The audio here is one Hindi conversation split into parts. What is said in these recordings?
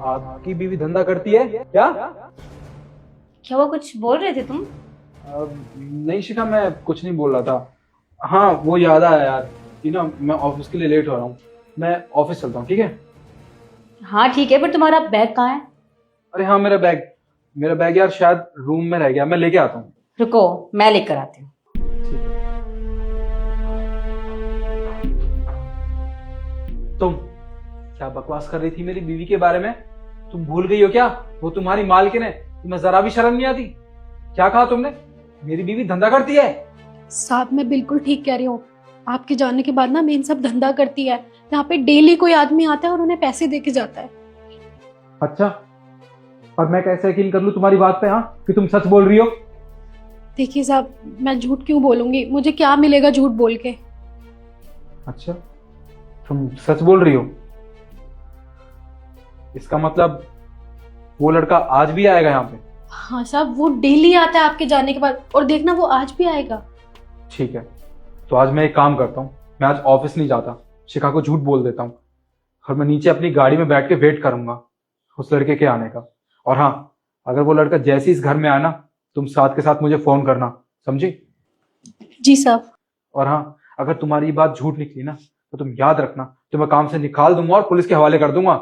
आपकी बीवी धंधा करती है क्या? क्या वो कुछ बोल रहे थे तुम? नहीं शिखा, मैं कुछ नहीं बोल रहा था। हाँ वो याद आया यार कि ना मैं ऑफिस के लिए लेट हो रहा हूँ। मैं ऑफिस चलता हूँ, ठीक है? हाँ ठीक है, पर तुम्हारा बैग कहाँ है? अरे हाँ, मेरा बैग यार शायद रूम में रह गया, मैं लेके आता हूँ। रुको, मैं लेकर आती हूँ। ठीक है। तुम क्या बकवास कर रही थी मेरी बीवी के बारे में? तुम भूल गई हो क्या? वो तुम्हारी मालकिन है। तुम्हें जरा भी शर्म नहीं आती? क्या कहा तुमने? मेरी बीवी धंधा करती है? साहब मैं बिल्कुल ठीक कह रही हूँ। आपके जाने के बाद ना मेन सब धंधा करती है। यहाँ पे डेली कोई आदमी आता है और उन्हें पैसे दे के जाता है। अच्छा, और मैं कैसे यकीन कर लूं तुम्हारी बात पे, हाँ, कि तुम सच बोल रही हो? देखिए साहब, मैं झूठ क्यों बोलूंगी? मुझे क्या मिलेगा झूठ बोल के? अच्छा, तुम सच बोल रही हो? इसका मतलब वो लड़का आज भी आएगा यहाँ पे? हाँ साहब, वो डेली आता है आपके जाने के बाद, और देखना वो आज भी आएगा। ठीक है, तो आज मैं एक काम करता हूँ, मैं आज ऑफिस नहीं जाता, शिखा को झूठ बोल देता हूँ और मैं नीचे अपनी गाड़ी में बैठ के वेट करूंगा उस लड़के के आने का। और हाँ, अगर वो लड़का जैसे ही इस घर में आना, तुम साथ के साथ मुझे फोन करना, समझी? जी साहब। और हाँ, अगर तुम्हारी ये बात झूठ निकली ना, तो तुम याद रखना, तो मैं काम से निकाल दूंगा और पुलिस के हवाले कर दूंगा।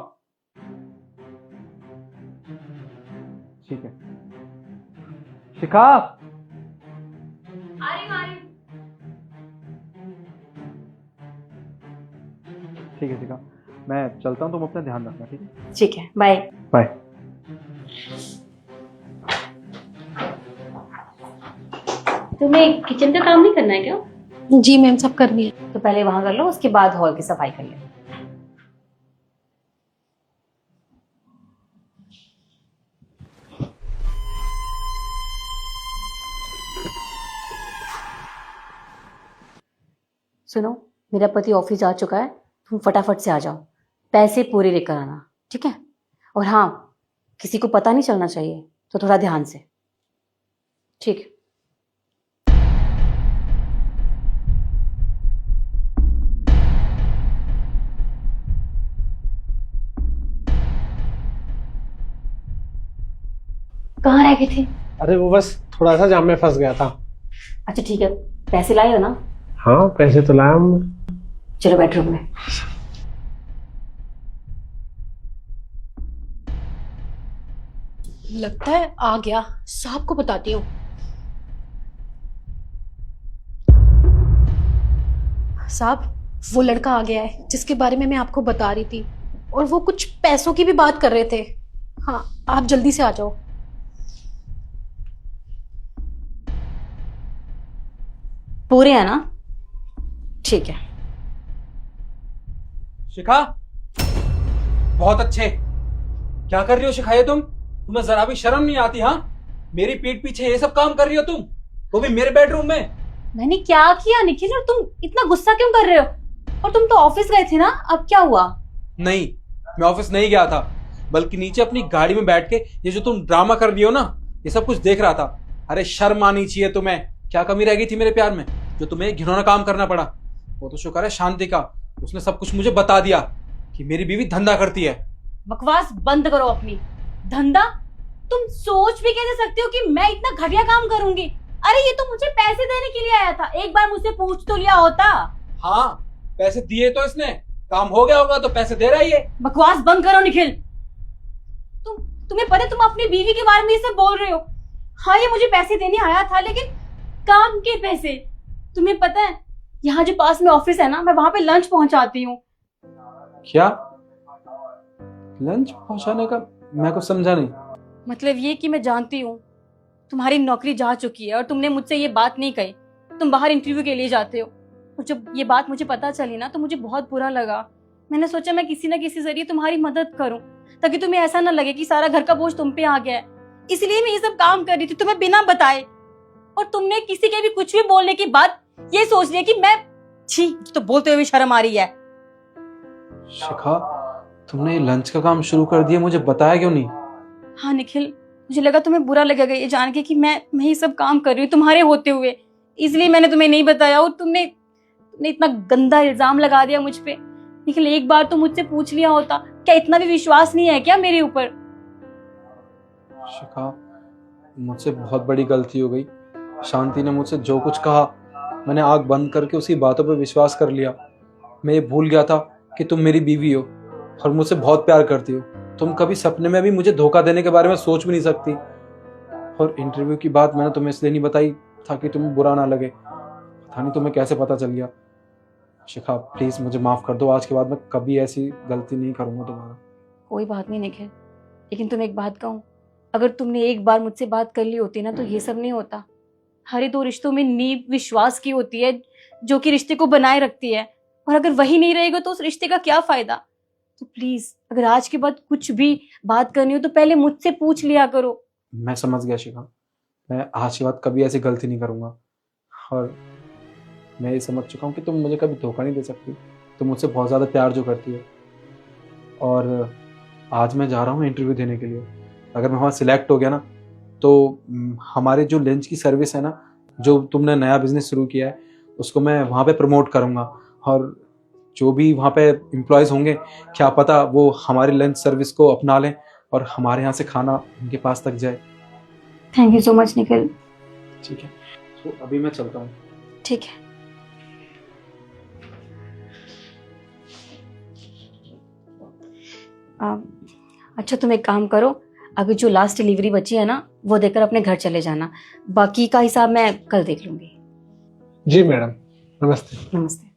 ठीक है शिखा? ठीक है शिखा, मैं चलता हूँ, तुम अपना ध्यान रखना, ठीक है? ठीक है, बाय बाय। तुम्हें किचन का काम नहीं करना है क्या? जी मैम, सब करनी है। तो पहले वहां कर लो, उसके बाद हॉल की सफाई कर लेना। सुनो, मेरा पति ऑफिस जा चुका है, तुम फटाफट से आ जाओ, पैसे पूरे लेकर आना, ठीक है? और हाँ, किसी को पता नहीं चलना चाहिए, तो थोड़ा ध्यान से, ठीक? कहाँ रह गई थी? अरे वो बस थोड़ा सा जाम में फंस गया था। अच्छा ठीक है, पैसे लाए हो ना? हाँ पैसे तो लाया हमने। चलो बेडरूम में। लगता है आ गया, साहब को बताती हूँ। साहब, वो लड़का आ गया है जिसके बारे में मैं आपको बता रही थी, और वो कुछ पैसों की भी बात कर रहे थे। हाँ, आप जल्दी से आ जाओ। पूरे है ना? ठीक है। शिखा, बहुत अच्छे। क्या कर रही हो शिखा ये तुम? तुम्हें जरा भी शर्म नहीं आती? हाँ, मेरी पीठ पीछे ये सब काम कर रही हो तुम, वो भी मेरे बेडरूम में। मैंने क्या किया निखिल, और तुम इतना गुस्सा क्यों कर रहे हो? और तुम तो ऑफिस गए थे ना, अब क्या हुआ? नहीं, मैं ऑफिस नहीं गया था, बल्कि नीचे अपनी गाड़ी में बैठ के ये जो तुम ड्रामा कर रही हो ना, ये सब कुछ देख रहा था। अरे शर्म आनी चाहिए तुम्हें। क्या कमी रह गई थी मेरे प्यार में जो तुम्हें घिनौना काम करना पड़ा? वो तो शुक्र है शांति का, उसने सब कुछ मुझे बता दिया कि मेरी बीवी धंधा करती है। बकवास बंद करो अपनी। धंधा? तुम सोच भी कैसे सकते हो कि मैं इतना घटिया काम करूंगी? अरे ये तो मुझे पैसे देने के लिए आया था, एक बार मुझसे पूछ तो लिया होता। हाँ, पैसे दिए तो इसने, काम हो गया होगा तो पैसे दे रहा है ये। बकवास बंद करो निखिल। तुम्हें पता है तुम अपनी बीवी के बारे में ये सब बोल रहे हो? हाँ, ये मुझे पैसे देने आया था, लेकिन काम के पैसे। तुम्हें पता है यहाँ जो पास में ऑफिस है ना, मैं वहां पे लंच पहुंचाती हूँ। क्या लंच पहुंचाने का? मैं कुछ समझा नहीं। मतलब ये कि मैं जानती हूँ तुम्हारी नौकरी जा चुकी है और तुमने मुझसे ये बात नहीं कही, तुम बाहर इंटरव्यू के लिए जाते हो। और जब ये बात मुझे पता चली ना, तो मुझे बहुत बुरा लगा। मैंने सोचा मैं किसी ना किसी जरिए तुम्हारी मदद करूं, ताकि तुम्हें ऐसा ना लगे कि सारा घर का बोझ तुम पे आ गया है। इसलिए मैं ये सब काम कर रही थी तुम्हें बिना बताए, और तुमने किसी के भी कुछ भी बोलने की बात ये सोच लिया कि मैं, छी, तो बोलते हुए भी शर्म आ रही है। शिखा, तुमने ये लंच का काम शुरू कर दिया, मुझे बताया क्यों नहीं? हाँ निखिल, मुझे लगा तुम्हें बुरा लगेगा ये जान के कि मैं ये सब काम कर रही हूँ तुम्हारे होते हुए, इसलिए मैंने तुम्हें नहीं बताया। और तुमने इतना गंदा इल्जाम लगा दिया मुझ पे। निखिल एक बार तो मुझसे पूछ लिया होता। क्या इतना भी विश्वास नहीं है क्या मेरे ऊपर? शिखा, मुझसे बहुत बड़ी गलती हो गई। शांति ने मुझसे जो कुछ कहा, मैंने आंख बंद करके उसी बातों पर विश्वास कर लिया। मैं ये भूल गया था कि तुम मेरी बीवी हो और मुझसे बहुत प्यार करती हो। तुम कभी सपने में भी मुझे धोखा देने के बारे में सोच भी नहीं सकती। और इंटरव्यू की बात मैंने तुम्हें इसलिए नहीं बताई ताकि तुम्हें बुरा ना लगे। पता नहीं तुम्हें कैसे पता चल गया। शिखा प्लीज मुझे माफ कर दो, आज के बाद मैं कभी ऐसी गलती नहीं करूंगा दोबारा। कोई बात नहीं निखिल, लेकिन तुम एक बात कहूँ, अगर तुमने एक बार मुझसे बात कर ली होती ना तो ये सब नहीं होता। हर दो रिश्तों में नींव विश्वास की होती है जो कि रिश्ते को बनाए रखती है, और अगर वही नहीं रहेगा तो उस रिश्ते का क्या फायदा। तो प्लीज अगर आज के बाद कुछ भी बात करनी हो तो पहले मुझसे पूछ लिया करो। मैं समझ गया शिखा, मैं आज के बाद कभी ऐसी गलती नहीं करूंगा। और मैं ये समझ चुका हूँ कि तुम मुझे कभी धोखा नहीं दे सकती। तुम मुझसे बहुत ज़्यादा प्यार जो करती हो। और आज मैं जा रहा हूँ इंटरव्यू देने के लिए। अगर मैं वहाँ सिलेक्ट हो गया ना तो हमारे जो लंच की सर्विस है ना, जो तुमने नया बिजनेस शुरू किया है, उसको मैं वहाँ पे प्रमोट करूँगा। और जो भी वहाँ पे एम्प्लॉयज़ होंगे, क्या पता वो हमारी लंच सर्विस को अपना लें और हमारे यहाँ से खाना उनके पास तक जाए। Thank you so much Nikhil. ठीक है, तो अभी मैं चलता हूँ। ठीक है। अच्छा तुम एक काम करो, अभी जो लास्ट डिलीवरी बची है ना वो देकर अपने घर चले जाना। बाकी का हिसाब मैं कल देख लूंगी। जी मैडम, नमस्ते। नमस्ते।